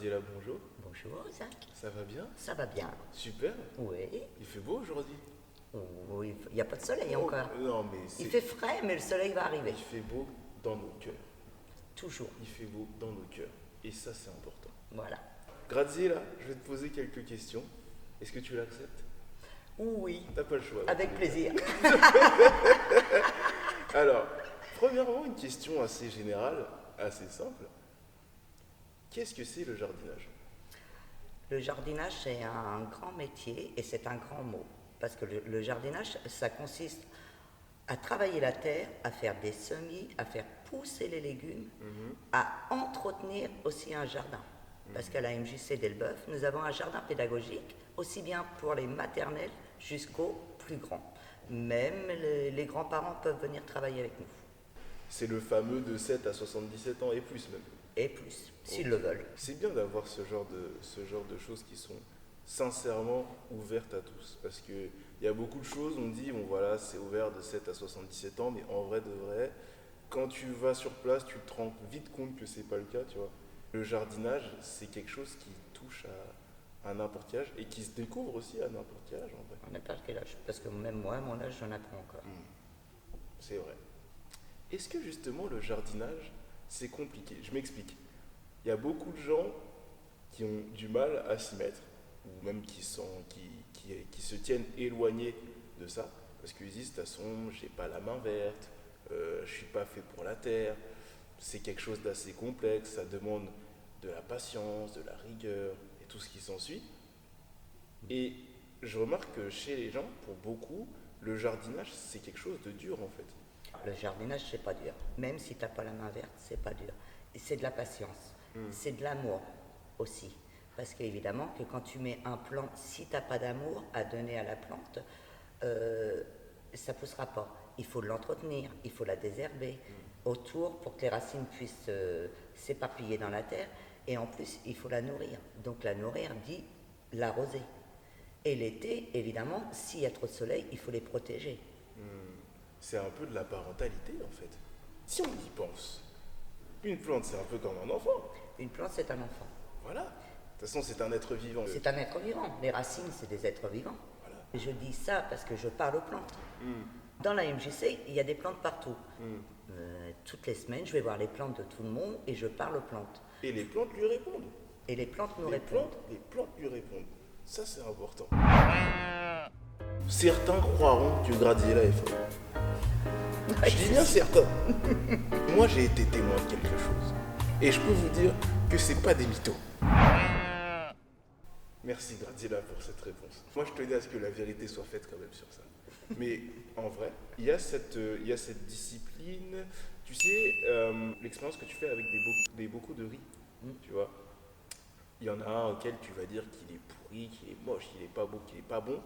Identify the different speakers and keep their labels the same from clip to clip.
Speaker 1: Graziella, bonjour.
Speaker 2: Bonjour Zach,
Speaker 1: Ça va bien?
Speaker 2: ça va bien?
Speaker 1: Super.
Speaker 2: Oui.
Speaker 1: Il fait beau aujourd'hui?
Speaker 2: Oui, il n'y a pas de soleil
Speaker 1: Oh,
Speaker 2: encore.
Speaker 1: non, mais
Speaker 2: Il fait frais, mais le soleil va arriver.
Speaker 1: il fait beau dans nos cœurs.
Speaker 2: Toujours.
Speaker 1: Il fait beau dans nos cœurs. Et ça, c'est important.
Speaker 2: Voilà.
Speaker 1: Graziella, je vais te poser quelques questions. Est-ce que tu l'acceptes?
Speaker 2: Oui,
Speaker 1: T'as pas le choix.
Speaker 2: avec plaisir.
Speaker 1: Alors, premièrement, une question assez générale, assez simple. Qu'est-ce que c'est le jardinage?
Speaker 2: Le jardinage, c'est un grand métier et c'est un grand mot. Parce que le jardinage, ça consiste à travailler la terre, à faire des semis, à faire pousser les légumes, à entretenir aussi un jardin. Parce qu'à la MJC d'Elbeuf, nous avons un jardin pédagogique, aussi bien pour les maternelles jusqu'aux plus grands. Même les grands-parents peuvent venir travailler avec nous.
Speaker 1: C'est le fameux de 7 à 77 ans et plus même.
Speaker 2: Et plus, s'ils le veulent.
Speaker 1: C'est bien d'avoir ce genre de choses qui sont sincèrement ouvertes à tous. Parce qu'il y a beaucoup de choses, on dit, bon voilà, c'est ouvert de 7 à 77 ans, mais en vrai de vrai, quand tu vas sur place, tu te rends vite compte que c'est pas le cas, tu vois. Le jardinage, c'est quelque chose qui touche à n'importe quel âge et qui se découvre aussi à n'importe quel âge en vrai.
Speaker 2: On n'a pas quel âge. Parce que même moi, à mon âge, j'en apprends encore.
Speaker 1: C'est vrai. Est-ce que justement le jardinage, c'est compliqué? Je m'explique. Il y a beaucoup de gens qui ont du mal à s'y mettre, ou même qui se tiennent éloignés de ça, parce qu'ils disent, de toute façon, j'ai pas la main verte, je suis pas fait pour la terre, c'est quelque chose d'assez complexe, ça demande de la patience, de la rigueur, et tout ce qui s'ensuit. Et je remarque que chez les gens, pour beaucoup, le jardinage, c'est quelque chose de dur en fait.
Speaker 2: Le jardinage, c'est pas dur. Même si tu n'as pas la main verte, c'est pas dur. Et c'est de la patience. C'est de l'amour aussi. Parce qu'évidemment que quand tu mets un plant, si tu n'as pas d'amour à donner à la plante, ça ne poussera pas. Il faut l'entretenir, il faut la désherber autour pour que les racines puissent s'éparpiller dans la terre. Et en plus, il faut la nourrir. Donc la nourrir dit l'arroser. Et l'été, évidemment, s'il y a trop de soleil, il faut les protéger.
Speaker 1: C'est un peu de la parentalité en fait. Si on y pense, une plante c'est un peu comme un enfant.
Speaker 2: Une plante, c'est un enfant.
Speaker 1: Voilà. De toute façon, c'est un être vivant.
Speaker 2: C'est un être vivant. Les racines, c'est des êtres vivants.
Speaker 1: Voilà.
Speaker 2: Et je dis ça parce que je parle aux plantes. Dans la MJC, il y a des plantes partout. Toutes les semaines, je vais voir les plantes de tout le monde et je parle aux plantes.
Speaker 1: Et les plantes lui répondent.
Speaker 2: Et les plantes nous répondent.
Speaker 1: Les plantes lui répondent. Ça, c'est important. Certains croiront que Graziella est folle. Je dis bien certains. Moi, j'ai été témoin de quelque chose. Et je peux vous dire que c'est pas des mythos. Merci Graziella pour cette réponse. Moi, je tenais à ce que la vérité soit faite quand même sur ça. Mais en vrai, il y a cette discipline. Tu sais, l'expérience que tu fais avec des bocaux de riz, tu vois. Il y en a un auquel tu vas dire qu'il est pourri, qu'il est moche, qu'il est pas beau, qu'il est pas bon.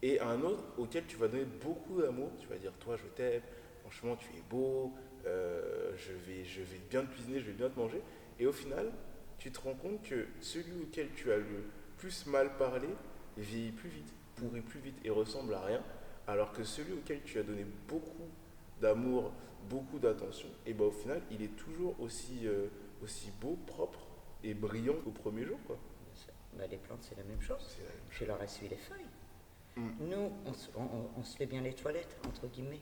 Speaker 1: Et un autre auquel tu vas donner beaucoup d'amour. Tu vas dire, toi, je t'aime, franchement, tu es beau, je vais bien te cuisiner, je vais bien te manger. Et au final, tu te rends compte que celui auquel tu as le plus mal parlé vieillit plus vite, pourrit plus vite et ressemble à rien. Alors que celui auquel tu as donné beaucoup d'amour, beaucoup d'attention, et ben au final, il est toujours aussi beau, propre et brillant qu'au premier jour, quoi.
Speaker 2: Ben, les plantes, c'est la même chose.
Speaker 1: C'est la même chose.
Speaker 2: Je leur essuie les feuilles. Nous, on se fait bien les toilettes, entre guillemets.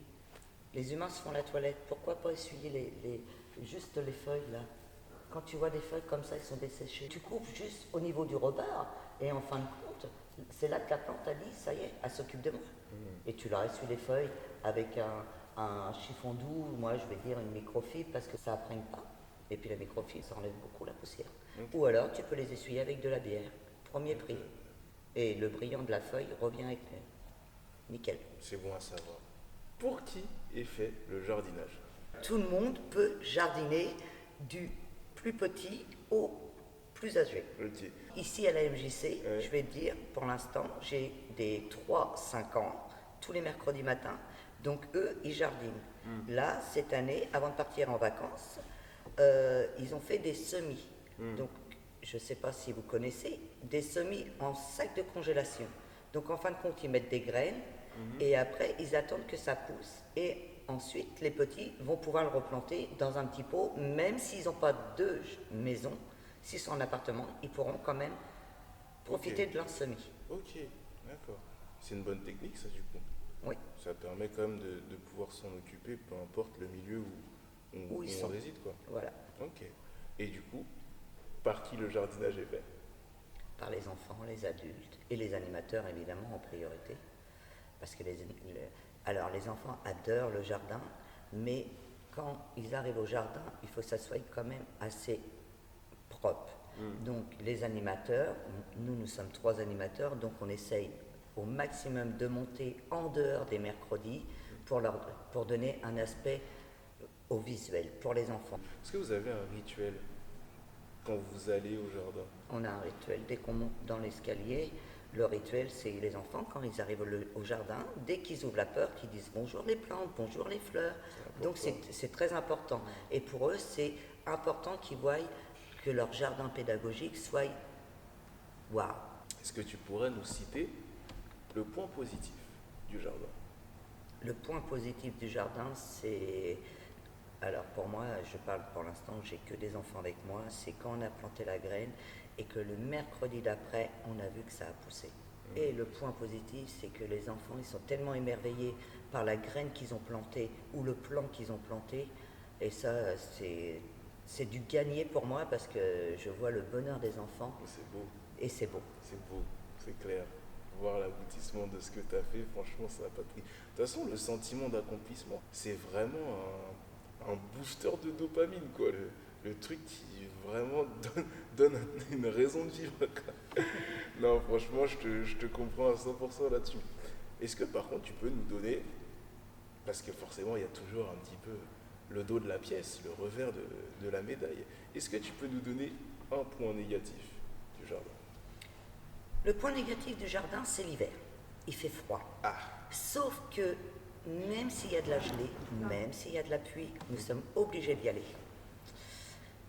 Speaker 2: Les humains se font la toilette. Pourquoi pas essuyer juste les feuilles, là? Quand tu vois des feuilles comme ça, elles sont desséchées. Tu coupes juste au niveau du rebord, et en fin de compte, c'est là que la plante a dit, ça y est, elle s'occupe de moi. Et tu leur essuies les feuilles avec un chiffon doux, moi je vais dire une microfibre, parce que ça n'apprenne pas. Et puis la microfibre, ça enlève beaucoup la poussière. Ou alors, tu peux les essuyer avec de la bière. Premier prix. Et le brillant de la feuille revient avec nickel.
Speaker 1: C'est bon à savoir. Pour qui est fait le jardinage?
Speaker 2: Tout le monde peut jardiner du plus petit au plus âgé.
Speaker 1: Ok.
Speaker 2: Ici à la MJC,
Speaker 1: Ouais.
Speaker 2: je vais te dire, pour l'instant, j'ai des 3-5 ans, tous les mercredis matins. Donc eux, ils jardinent. Là, cette année, avant de partir en vacances, ils ont fait des semis. Donc, je ne sais pas si vous connaissez, des semis en sac de congélation. Donc en fin de compte, ils mettent des graines et après, ils attendent que ça pousse. Et ensuite, les petits vont pouvoir le replanter dans un petit pot, même s'ils n'ont pas de maison. S'ils sont en appartement, ils pourront quand même profiter de leur semis.
Speaker 1: Ok, d'accord. C'est une bonne technique, ça, du coup.
Speaker 2: Oui,
Speaker 1: Ça permet quand même de pouvoir s'en occuper, peu importe le milieu où
Speaker 2: ils
Speaker 1: on
Speaker 2: sont.
Speaker 1: réside, quoi.
Speaker 2: Voilà,
Speaker 1: Ok. Et du coup, par qui le jardinage est fait?
Speaker 2: par les enfants, les adultes et les animateurs évidemment en priorité. Parce que alors les enfants adorent le jardin, mais quand ils arrivent au jardin, il faut que ça soit quand même assez propre. Donc les animateurs, nous sommes 3 animateurs, donc on essaye au maximum de monter en dehors des mercredis pour donner un aspect au visuel pour les enfants.
Speaker 1: Est-ce que vous avez un rituel quand vous allez au jardin?
Speaker 2: On a un rituel, dès qu'on monte dans l'escalier, le rituel c'est les enfants quand ils arrivent au jardin, dès qu'ils ouvrent la porte, ils disent bonjour les plantes, bonjour les fleurs. Donc c'est très important. Et pour eux c'est important qu'ils voient que leur jardin pédagogique soit waouh.
Speaker 1: Est-ce que tu pourrais nous citer le point positif du jardin?
Speaker 2: Le point positif du jardin, c'est. Alors pour moi, je parle pour l'instant, j'ai que des enfants avec moi, c'est quand on a planté la graine et que le mercredi d'après, on a vu que ça a poussé. Et le point positif, c'est que les enfants, ils sont tellement émerveillés par la graine qu'ils ont plantée ou le plant qu'ils ont planté. Et ça, c'est du gagné pour moi parce que je vois le bonheur des enfants
Speaker 1: C'est beau,
Speaker 2: et c'est beau.
Speaker 1: c'est beau, c'est clair. Voir l'aboutissement de ce que tu as fait, franchement, ça n'a pas de prix. De toute façon, le sentiment d'accomplissement, c'est vraiment un booster de dopamine, quoi. Le truc qui vraiment donne une raison de vivre, quoi. Non, franchement, je te comprends à 100% là-dessus. Est-ce que par contre, tu peux nous donner, parce que forcément, il y a toujours un petit peu le dos de la pièce, le revers de la médaille. Est-ce que tu peux nous donner un point négatif du jardin?
Speaker 2: Le point négatif du jardin, c'est l'hiver. Il fait froid.
Speaker 1: Ah,
Speaker 2: Sauf que même s'il y a de la gelée, même s'il y a de la pluie, nous sommes obligés d'y aller.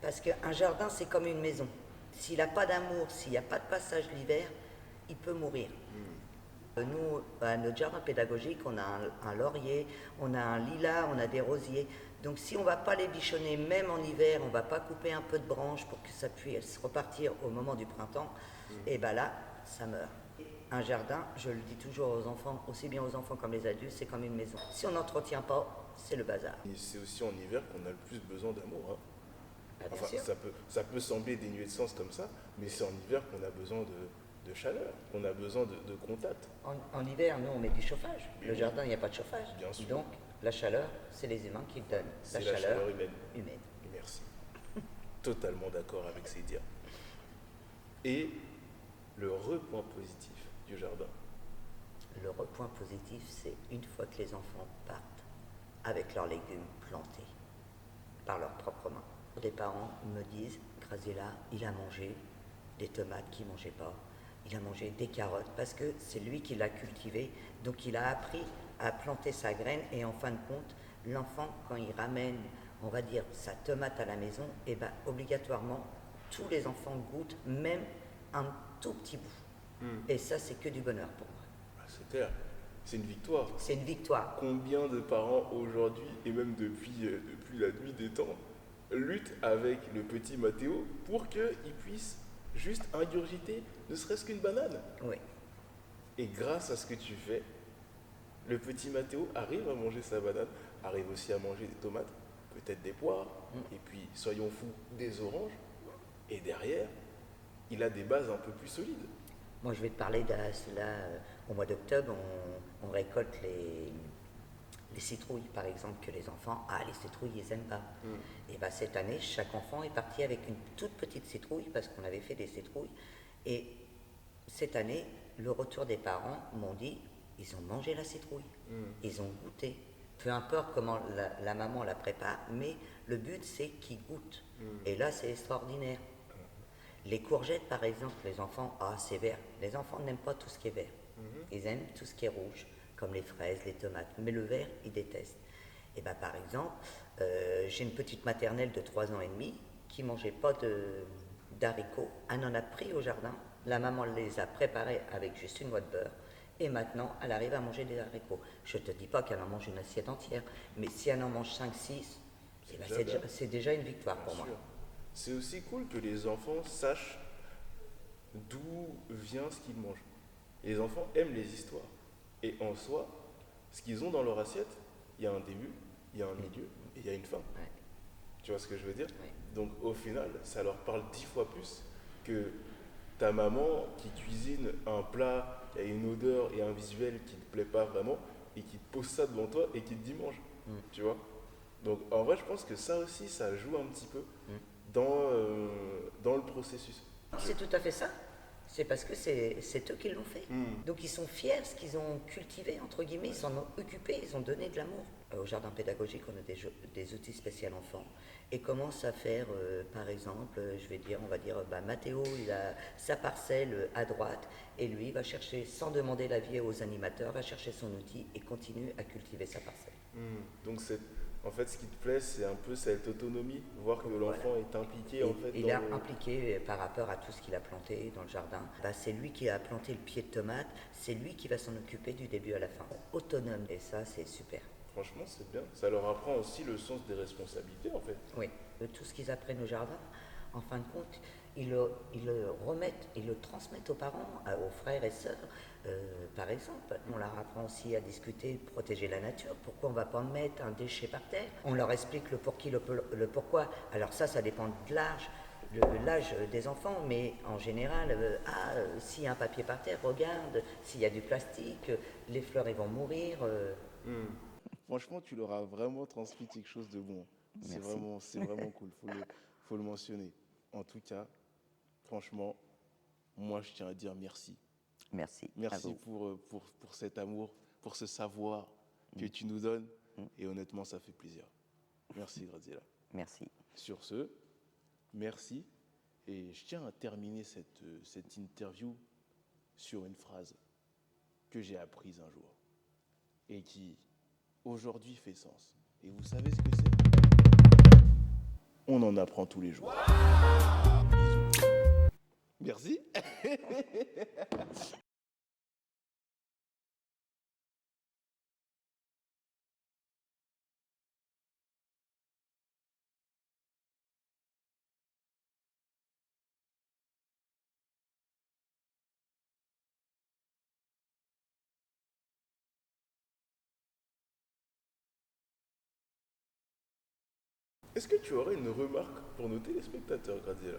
Speaker 2: Parce qu'un jardin, c'est comme une maison. S'il n'a pas d'amour, s'il n'y a pas de passage l'hiver, il peut mourir. Nous, à notre jardin pédagogique, on a un laurier, on a un lilas, on a des rosiers. Donc si on ne va pas les bichonner, même en hiver, on ne va pas couper un peu de branches pour que ça puisse repartir au moment du printemps, et bien là, ça meurt. Un jardin, je le dis toujours aux enfants, aussi bien aux enfants comme les adultes, c'est comme une maison. Si on n'entretient pas, c'est le bazar.
Speaker 1: et c'est aussi en hiver qu'on a le plus besoin d'amour, hein.
Speaker 2: Ah, bien
Speaker 1: Enfin,
Speaker 2: sûr.
Speaker 1: ça peut sembler dénué de sens comme ça, mais c'est en hiver qu'on a besoin de chaleur, qu'on a besoin de contact.
Speaker 2: En hiver, nous, on met du chauffage. Le jardin, il n'y a pas de chauffage.
Speaker 1: Bien sûr.
Speaker 2: Donc, la chaleur, c'est les humains qui le donnent.
Speaker 1: C'est la chaleur humaine.
Speaker 2: humaine.
Speaker 1: Merci. Totalement d'accord avec ces dires. Et le repoint positif du jardin.
Speaker 2: Le point positif, c'est une fois que les enfants partent avec leurs légumes plantés par leurs propres mains. Des parents me disent, Graziella, il a mangé des tomates qu'il ne mangeait pas, il a mangé des carottes, parce que c'est lui qui l'a cultivé, donc il a appris à planter sa graine, et en fin de compte, l'enfant, quand il ramène, on va dire, sa tomate à la maison, et ben obligatoirement, tous les enfants goûtent même un tout petit bout. Et ça, c'est que du bonheur pour moi.
Speaker 1: Ah, c'est clair, c'est une victoire.
Speaker 2: C'est une victoire.
Speaker 1: Combien de parents aujourd'hui, et même depuis la nuit des temps, luttent avec le petit Mathéo pour qu'il puisse juste ingurgiter ne serait-ce qu'une banane?
Speaker 2: Oui.
Speaker 1: Et grâce à ce que tu fais, le petit Mathéo arrive à manger sa banane, arrive aussi à manger des tomates, peut-être des poires, et puis, soyons fous, des oranges. Et derrière, il a des bases un peu plus solides.
Speaker 2: Moi, je vais te parler de cela. Au mois d'octobre, on récolte les citrouilles, par exemple, que les enfants, les citrouilles, ils n'aiment pas. Et bien, cette année, chaque enfant est parti avec une toute petite citrouille, parce qu'on avait fait des citrouilles. Et cette année, le retour des parents m'ont dit, ils ont mangé la citrouille, ils ont goûté. Peu importe comment la maman la prépare, mais le but, c'est qu'ils goûtent. Et là, c'est extraordinaire. Les courgettes, par exemple, les enfants, c'est vert. Les enfants n'aiment pas tout ce qui est vert. Ils aiment tout ce qui est rouge, comme les fraises, les tomates. Mais le vert, ils détestent. Et bien, par exemple, j'ai une petite maternelle de 3 ans et demi qui ne mangeait pas d'haricots. Elle en a pris au jardin. La maman les a préparés avec juste une noix de beurre. Et maintenant, elle arrive à manger des haricots. Je ne te dis pas qu'elle en mange une assiette entière, mais si elle en mange 5-6, c'est déjà une victoire pour moi.
Speaker 1: c'est aussi cool que les enfants sachent d'où vient ce qu'ils mangent. Les enfants aiment les histoires. Et en soi, ce qu'ils ont dans leur assiette, il y a un début, il y a un milieu et il y a une fin.
Speaker 2: Ouais,
Speaker 1: Tu vois ce que je veux dire?
Speaker 2: ouais.
Speaker 1: Donc au final, ça leur parle 10 fois plus que ta maman qui cuisine un plat, qui a une odeur et un visuel qui ne te plaît pas vraiment et qui te pose ça devant toi et qui te dit mange.
Speaker 2: Mm.
Speaker 1: Tu vois? Donc en vrai, je pense que ça aussi, ça joue un petit peu
Speaker 2: Mm.
Speaker 1: dans le processus.
Speaker 2: C'est tout à fait ça. C'est parce que c'est eux qui l'ont fait.
Speaker 1: Mm.
Speaker 2: Donc ils sont fiers, ce qu'ils ont cultivé, entre guillemets, ils s'en ont occupé, ils ont donné de l'amour. Au jardin pédagogique, on a des outils spéciaux enfants et commence à faire, par exemple, on va dire, Mathéo, il a sa parcelle à droite et lui va chercher, sans demander l'avis aux animateurs, va chercher son outil et continue à cultiver sa parcelle.
Speaker 1: Donc en fait, ce qui te plaît, c'est un peu cette autonomie, voir que l'enfant est impliqué en fait
Speaker 2: Il
Speaker 1: dans
Speaker 2: est impliqué par rapport à tout ce qu'il a planté dans le jardin. C'est lui qui a planté le pied de tomate, c'est lui qui va s'en occuper du début à la fin. Autonome, et ça c'est super.
Speaker 1: Franchement, c'est bien. Ça leur apprend aussi le sens des responsabilités en fait.
Speaker 2: Oui, tout ce qu'ils apprennent au jardin, en fin de compte, ils le remettent, ils le transmettent aux parents, aux frères et sœurs. Par exemple, on leur apprend aussi à discuter, protéger la nature. Pourquoi on ne va pas mettre un déchet par terre? On leur explique le pour qui, le pourquoi. Alors ça dépend de l'âge des enfants, mais en général, s'il y a un papier par terre, regarde, s'il y a du plastique, les fleurs ils vont mourir.
Speaker 1: Franchement, tu leur as vraiment transmis quelque chose de bon.
Speaker 2: Merci.
Speaker 1: C'est vraiment cool. Faut le mentionner. En tout cas, franchement, moi, je tiens à dire merci.
Speaker 2: Merci. À
Speaker 1: Merci
Speaker 2: vous.
Speaker 1: pour cet amour, pour ce savoir que tu nous donnes. Et honnêtement, ça fait plaisir. Merci, Graziella.
Speaker 2: Merci.
Speaker 1: Sur ce, merci. Et je tiens à terminer cette interview sur une phrase que j'ai apprise un jour et qui, aujourd'hui, fait sens. Et vous savez ce que c'est? On en apprend tous les jours. Bisous. Merci. Est-ce que tu aurais une remarque pour nos téléspectateurs, Graziella?